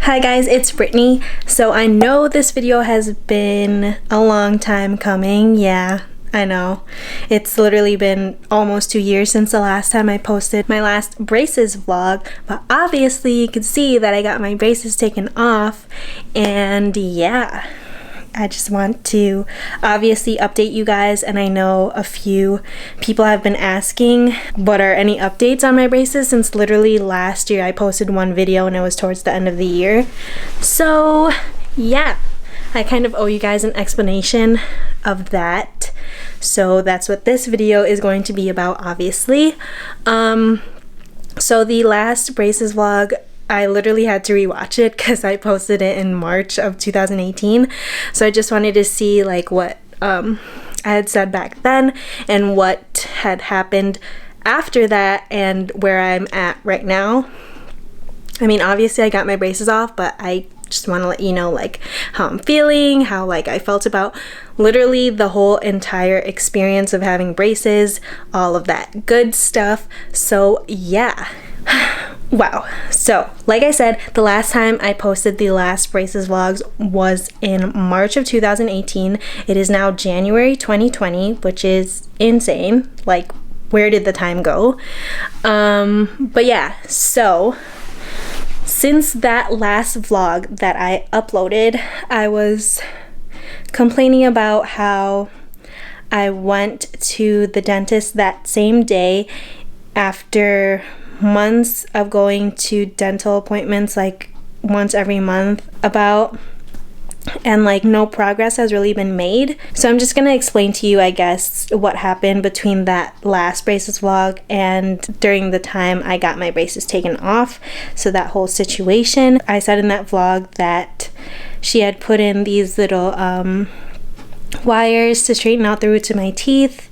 Hi guys, it's Brittany. So I know this video has been a long time coming. Yeah, I know. It's literally been almost 2 years since the last time I posted my last braces vlog, but obviously you can see that I got my braces taken off, and yeah, I just want to obviously update you guys. And I know a few people have been asking what are any updates on my braces, since literally last year I posted one video and it was towards the end of the year. So yeah, I kind of owe you guys an explanation of that. So that's what this video is going to be about, obviously. So the last braces vlog, I literally had to rewatch it because I posted it in March of 2018. So I just wanted to see like what I had said back then and what had happened after that and where I'm at right now. I mean, obviously I got my braces off, but I just want to let you know like how I'm feeling, how like I felt about literally the whole entire experience of having braces, all of that good stuff. So yeah. Wow. So like I said, the last time I posted the last braces vlogs was in March of 2018. It is now January 2020, which is insane. Like, where did the time go? But yeah, so since that last vlog that I uploaded, I was complaining about how I went to the dentist that same day after months of going to dental appointments like once every month and like no progress has really been made. So I'm just gonna explain to you, I guess, what happened between that last braces vlog and during the time I got my braces taken off. So that whole situation, I said in that vlog that she had put in these little wires to straighten out the roots of my teeth,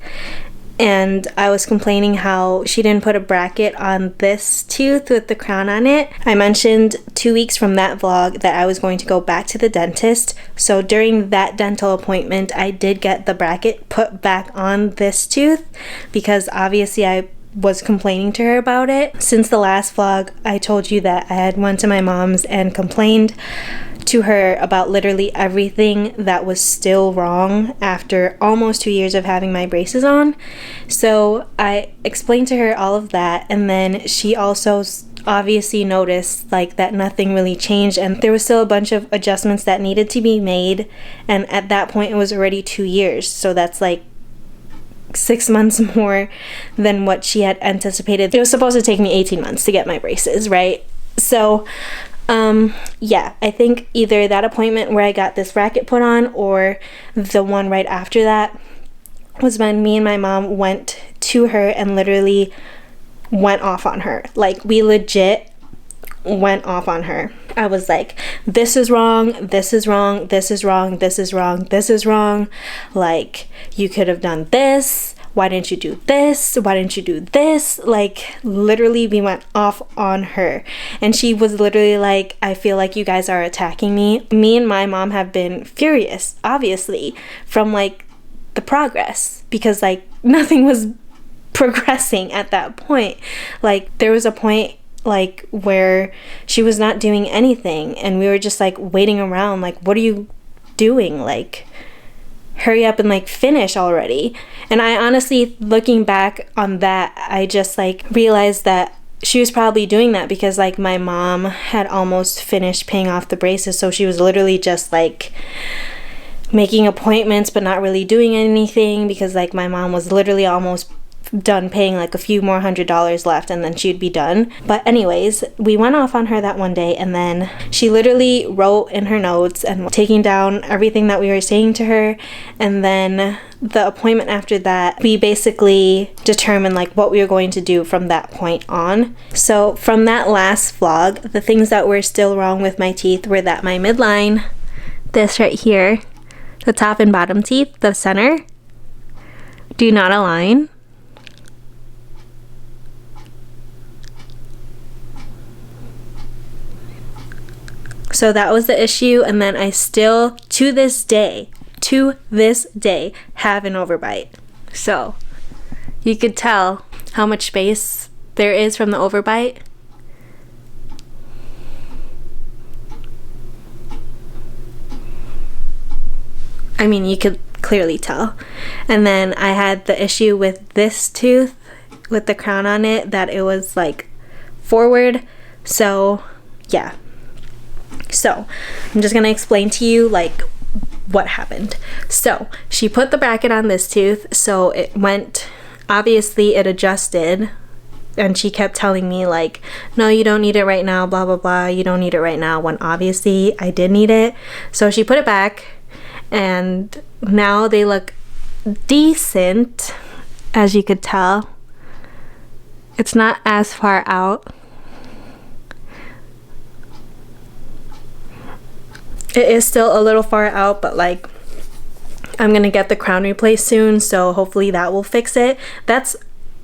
and I was complaining how she didn't put a bracket on this tooth with the crown on it. I mentioned 2 weeks from that vlog that I was going to go back to the dentist. So during that dental appointment, I did get the bracket put back on this tooth because obviously I was complaining to her about it. Since the last vlog, I told you that I had went to my mom's and complained to her about literally everything that was still wrong after almost 2 years of having my braces on. So I explained to her all of that, and then she also obviously noticed like that nothing really changed and there was still a bunch of adjustments that needed to be made, and at that point it was already 2 years, so that's like 6 months more than what she had anticipated. It was supposed to take me 18 months to get my braces, right? So yeah, I think either that appointment where I got this bracket put on or the one right after that was when me and my mom went to her and literally went off on her. Like, we legit went off on her. I was like, this is wrong, this is wrong, this is wrong, this is wrong, this is wrong. Like, you could have done this. Why didn't you do this? Why didn't you do this? Like, literally we went off on her. And she was literally like, I feel like you guys are attacking me. Me and my mom have been furious, obviously, from like the progress, because like nothing was progressing at that point. Like, there was a point like where she was not doing anything and we were just like waiting around like, what are you doing? Like, hurry up and like finish already. And I honestly, looking back on that, I just like realized that she was probably doing that because like my mom had almost finished paying off the braces, so she was literally just like making appointments but not really doing anything because like my mom was literally almost done paying, like a few more $100s left and then she'd be done. But anyways, we went off on her that one day, and then she literally wrote in her notes and taking down everything that we were saying to her. And then the appointment after that, we basically determined like what we were going to do from that point on. So from that last vlog, the things that were still wrong with my teeth were that my midline, this right here, the top and bottom teeth, the center, do not align. So that was the issue. And then I still, to this day, have an overbite. So you could tell how much space there is from the overbite. I mean, you could clearly tell. And then I had the issue with this tooth with the crown on it, that it was like forward. So yeah, so I'm just gonna explain to you like what happened. So she put the bracket on this tooth, so it went, obviously it adjusted, and she kept telling me like, no, you don't need it right now, blah blah blah, you don't need it right now, when obviously I did need it. So she put it back, and now they look decent, as you could tell. It's not as far out. It is still a little far out, but like, I'm gonna get the crown replaced soon, so hopefully that will fix it. That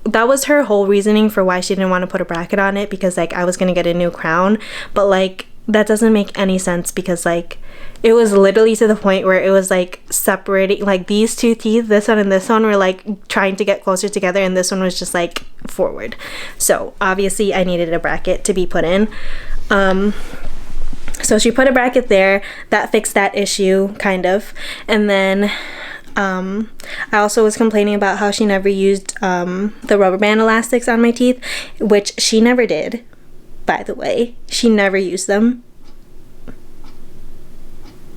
was her whole reasoning for why she didn't want to put a bracket on it, because like I was gonna get a new crown, but like that doesn't make any sense, because like it was literally to the point where it was like separating, like these two teeth, this one and this one, were like trying to get closer together, and this one was just like forward. So obviously I needed a bracket to be put in. So she put a bracket there, that fixed that issue kind of. And then I also was complaining about how she never used the rubber band elastics on my teeth, which she never did, by the way. She never used them.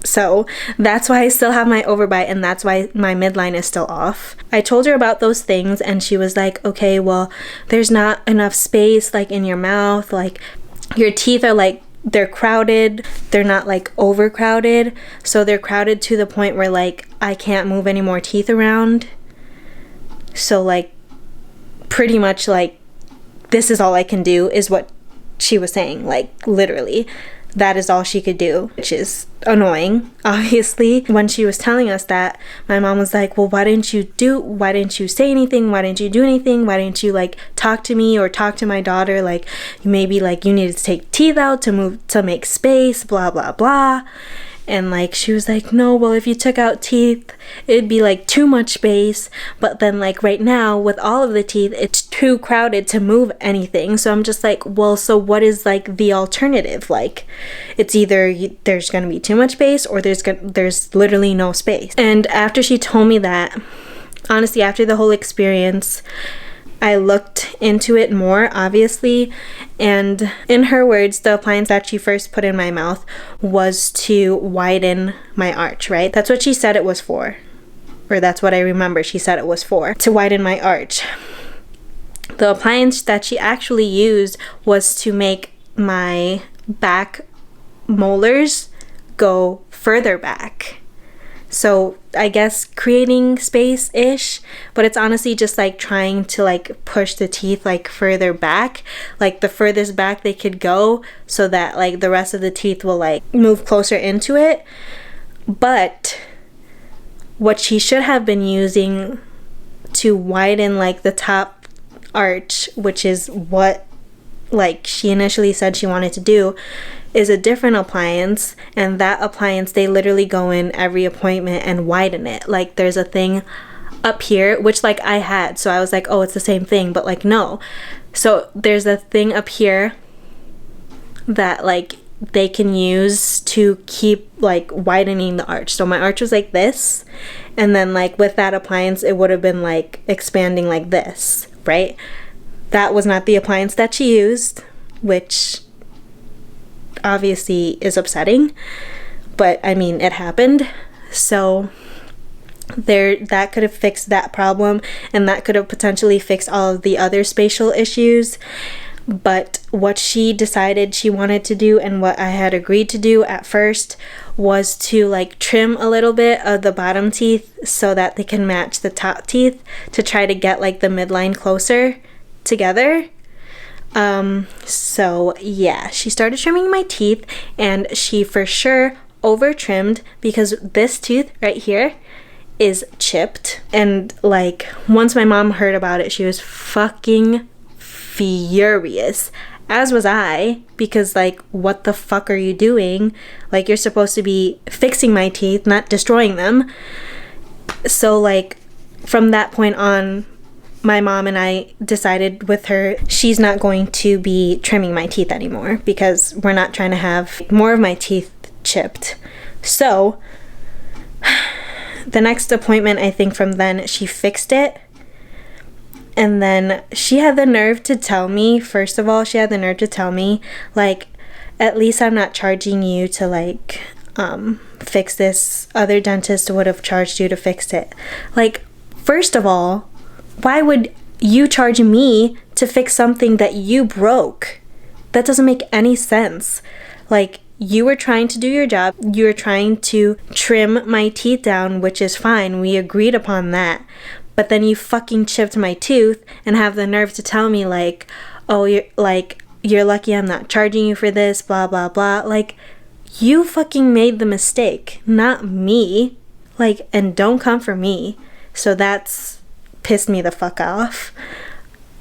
So that's why I still have my overbite, and that's why my midline is still off. I told her about those things, and she was like, okay, well, there's not enough space like in your mouth, like your teeth are like, they're crowded, they're not like overcrowded, so they're crowded to the point where like I can't move any more teeth around. So like pretty much like this is all I can do, is what she was saying. Like literally that is all she could do, which is annoying, obviously. When she was telling us that, my mom was like, well, why didn't you say anything? Why didn't you do anything? Why didn't you like talk to me or talk to my daughter? Like maybe like you needed to take teeth out to make space, blah blah blah. And like she was like, no, well, if you took out teeth it'd be like too much space, but then like right now with all of the teeth it's too crowded to move anything. So I'm just like, well, so what is like the alternative? Like it's either there's gonna be too much space, or there's literally no space. And after she told me that, honestly, after the whole experience, I looked into it more, obviously, and in her words, the appliance that she first put in my mouth was to widen my arch, right? That's what she said it was for, or that's what I remember she said it was for, to widen my arch. The appliance that she actually used was to make my back molars go further back. So I guess creating space-ish, but it's honestly just like trying to like push the teeth like further back, like the furthest back they could go, so that like the rest of the teeth will like move closer into it. But what she should have been using to widen like the top arch, which is what like she initially said she wanted to do, is a different appliance. And that appliance, they literally go in every appointment and widen it. Like there's a thing up here, which like I had, so I was like, oh, it's the same thing, but like no. So there's a thing up here that like they can use to keep like widening the arch. So my arch was like this, and then like with that appliance it would have been like expanding like this, right? That was not the appliance that she used, which obviously is upsetting, but I mean it happened. So that could have fixed that problem, and that could have potentially fixed all of the other spatial issues. But what she decided she wanted to do, and what I had agreed to do at first, was to like trim a little bit of the bottom teeth so that they can match the top teeth, to try to get like the midline closer together. So yeah, she started trimming my teeth, and she for sure over trimmed, because this tooth right here is chipped. And like once my mom heard about it, she was fucking furious, as was I, because like what the fuck are you doing? Like you're supposed to be fixing my teeth, not destroying them. So like from that point on, my mom and I decided with her, she's not going to be trimming my teeth anymore, because we're not trying to have more of my teeth chipped. So the next appointment, I think from then, she fixed it. And then she had the nerve to tell me, first of all, she had the nerve to tell me, like, at least I'm not charging you to, like, fix this. Other dentist would have charged you to fix it. Like, first of all, why would you charge me to fix something that you broke? That doesn't make any sense. Like, you were trying to do your job. You were trying to trim my teeth down, which is fine. We agreed upon that. But then you fucking chipped my tooth and have the nerve to tell me, like, oh, you're lucky I'm not charging you for this, blah, blah, blah. Like, you fucking made the mistake, not me. Like, and don't come for me. So that's pissed me the fuck off.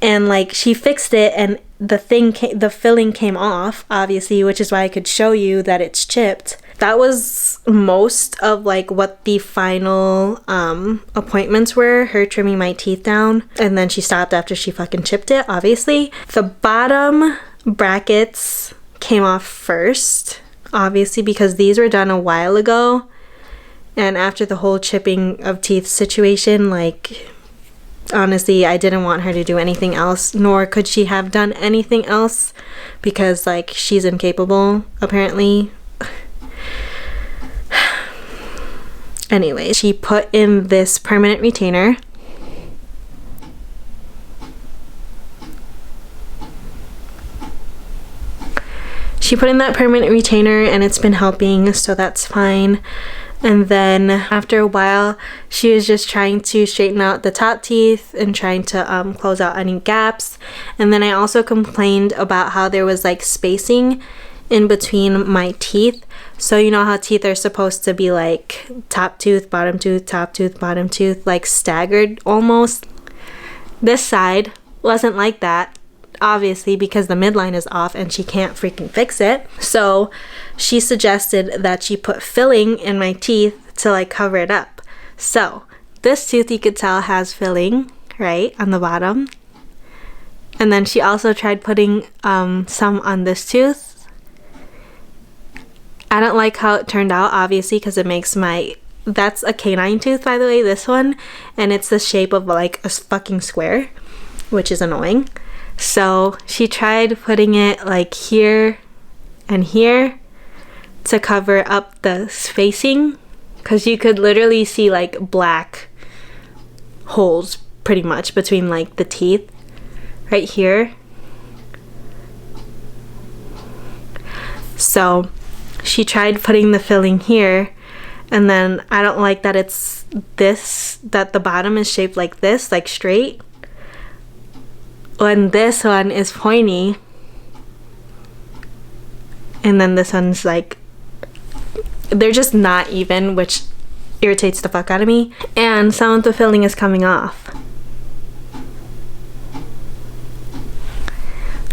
And, like, she fixed it, and the filling came off, obviously, which is why I could show you that it's chipped. That was most of, like, what the final appointments were, her trimming my teeth down. And then she stopped after she fucking chipped it, obviously. The bottom brackets came off first, obviously, because these were done a while ago. And after the whole chipping of teeth situation, like, honestly, I didn't want her to do anything else, nor could she have done anything else, because, like, she's incapable, apparently. Anyway, she put in this permanent retainer. She put in that permanent retainer, and it's been helping, so that's fine. And then after a while, she was just trying to straighten out the top teeth and trying to close out any gaps. And then I also complained about how there was, like, spacing in between my teeth. So you know how teeth are supposed to be, like, top tooth, bottom tooth, top tooth, bottom tooth, like staggered almost. This side wasn't like that, obviously, because the midline is off and she can't freaking fix it. So she suggested that she put filling in my teeth to, like, cover it up. So this tooth, you could tell, has filling right on the bottom. And then she also tried putting some on this tooth. I don't like how it turned out, obviously, because it makes that's a canine tooth, by the way, this one, and it's the shape of, like, a fucking square, which is annoying. So she tried putting it, like, here and here to cover up the spacing, because you could literally see, like, black holes pretty much between, like, the teeth right here. So she tried putting the filling here, and then I don't like that it's that the bottom is shaped like this, like straight, and this one is pointy, and then this one's, like, they're just not even, which irritates the fuck out of me. And some of the filling is coming off.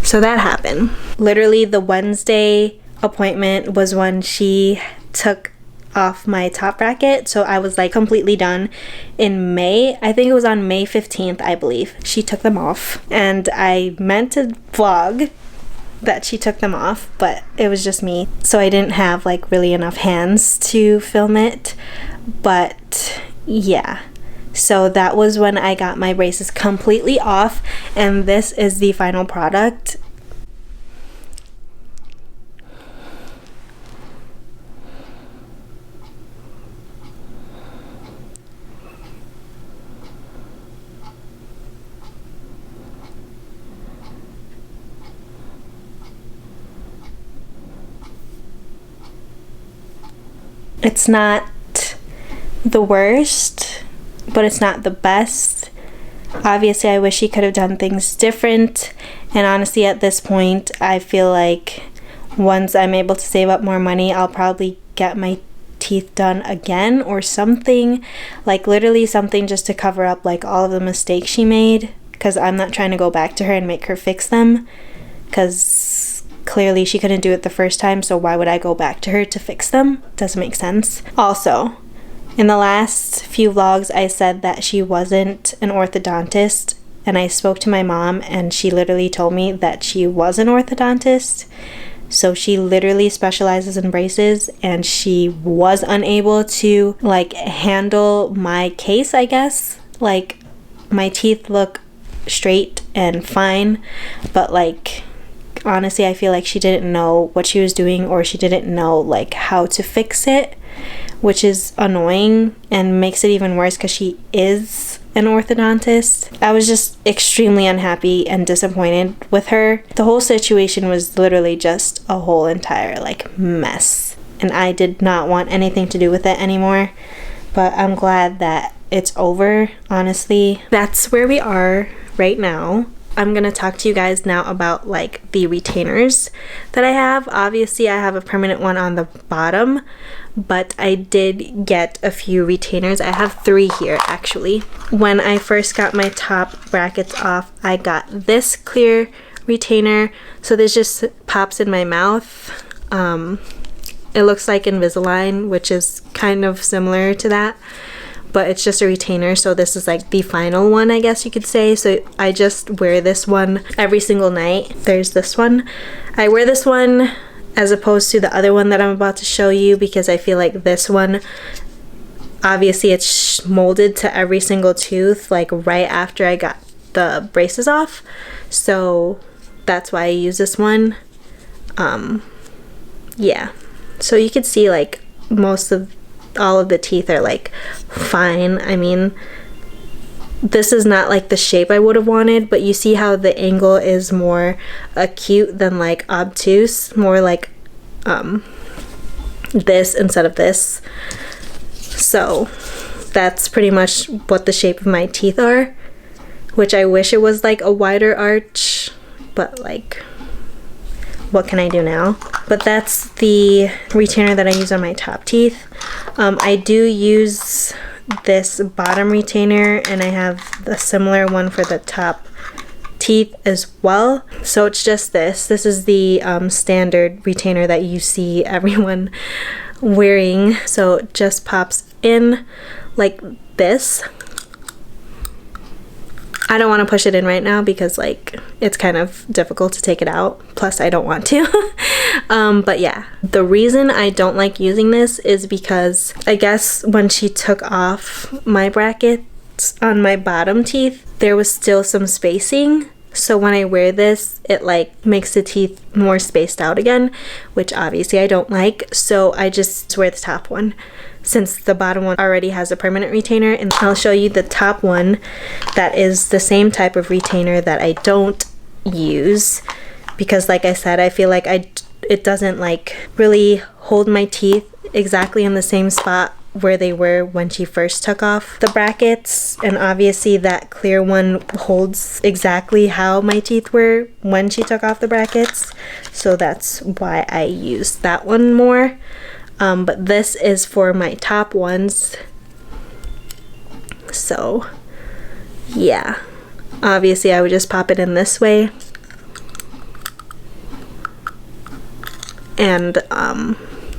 So that happened. Literally the Wednesday appointment was when she took off my top bracket, so I was, like, completely done. In May, I think it was on May 15th, I believe, she took them off, and I meant to vlog that she took them off, but it was just me, so I didn't have, like, really enough hands to film it. But yeah, so that was when I got my braces completely off, and this is the final product. It's not the worst, but it's not the best. Obviously, I wish she could have done things different, and honestly, at this point, I feel like once I'm able to save up more money, I'll probably get my teeth done again or something, like literally something just to cover up, like, all of the mistakes she made, because I'm not trying to go back to her and make her fix them, because clearly she couldn't do it the first time, so why would I go back to her to fix them? Doesn't make sense. Also, in the last few vlogs, I said that she wasn't an orthodontist, and I spoke to my mom, and she literally told me that she was an orthodontist. So she literally specializes in braces, and she was unable to like handle my case, I guess. Like, my teeth look straight and fine, but like honestly I feel like she didn't know what she was doing, or she didn't know like how to fix it, which is annoying and makes it even worse because she is an orthodontist. I was just extremely unhappy and disappointed with her. The whole situation was literally just a whole entire like mess, and I did not want anything to do with it anymore. But I'm glad that it's over, honestly. That's where we are right now. I'm gonna talk to you guys now about like the retainers that I have. Obviously I have a permanent one on the bottom, but I did get a few retainers. I have 3 here actually. When I first got my top brackets off, I got this clear retainer. So this just pops in my mouth. It looks like Invisalign, which is kind of similar to that, but it's just a retainer. So this is like the final one, I guess you could say. So I just wear this one every single night. There's this one. I wear this one as opposed to the other one that I'm about to show you, because I feel like this one, obviously it's molded to every single tooth like right after I got the braces off. So that's why I use this one. Yeah. So you can see like all of the teeth are like fine. I mean, this is not like the shape I would have wanted, but you see how the angle is more acute than like obtuse, more like this instead of this. So that's pretty much what the shape of my teeth are, which I wish it was like a wider arch, but like what can I do now? But that's the retainer that I use on my top teeth. I do use this bottom retainer, and I have a similar one for the top teeth as well. So it's just this. This is the standard retainer that you see everyone wearing. So it just pops in like this. I don't want to push it in right now because like it's kind of difficult to take it out, plus I don't want to. But yeah, the reason I don't like using this is because I guess when she took off my brackets on my bottom teeth, there was still some spacing. So when I wear this, it like makes the teeth more spaced out again, which obviously I don't like. So I just wear the top one, since the bottom one already has a permanent retainer. And I'll show you the top one that is the same type of retainer that I don't use, because like I said, I feel like it doesn't like really hold my teeth exactly in the same spot where they were when she first took off the brackets. And obviously that clear one holds exactly how my teeth were when she took off the brackets, so that's why I use that one more. But this is for my top ones. So yeah, obviously I would just pop it in this way. And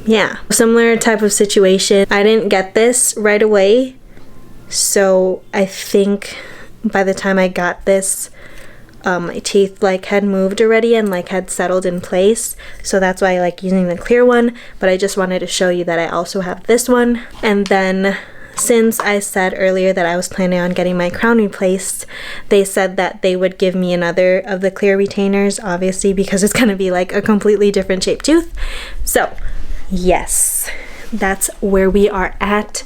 yeah, similar type of situation. I didn't get this right away, so I think by the time I got this, my teeth like had moved already and like had settled in place. So that's why I like using the clear one. But I just wanted to show you that I also have this one. And then since I said earlier that I was planning on getting my crown replaced, they said that they would give me another of the clear retainers, obviously because it's gonna be like a completely different shaped tooth. So yes, that's where we are at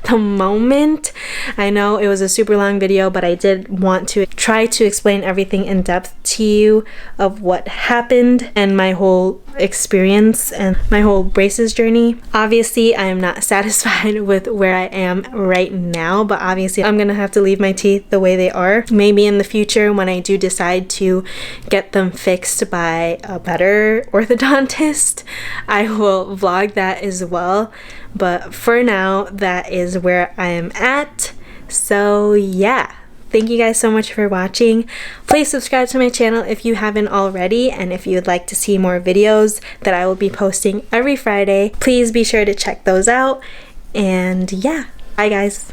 the moment. I know it was a super long video, but I did want to try to explain everything in depth to you of what happened and my whole experience and my whole braces journey. Obviously, I am not satisfied with where I am right now, but obviously I'm gonna have to leave my teeth the way they are. Maybe in the future when I do decide to get them fixed by a better orthodontist, I will vlog that as well. But for now, that is where I am at. So yeah, thank you guys so much for watching. Please subscribe to my channel if you haven't already, and if you would like to see more videos that I will be posting every Friday, please be sure to check those out. And yeah, bye guys.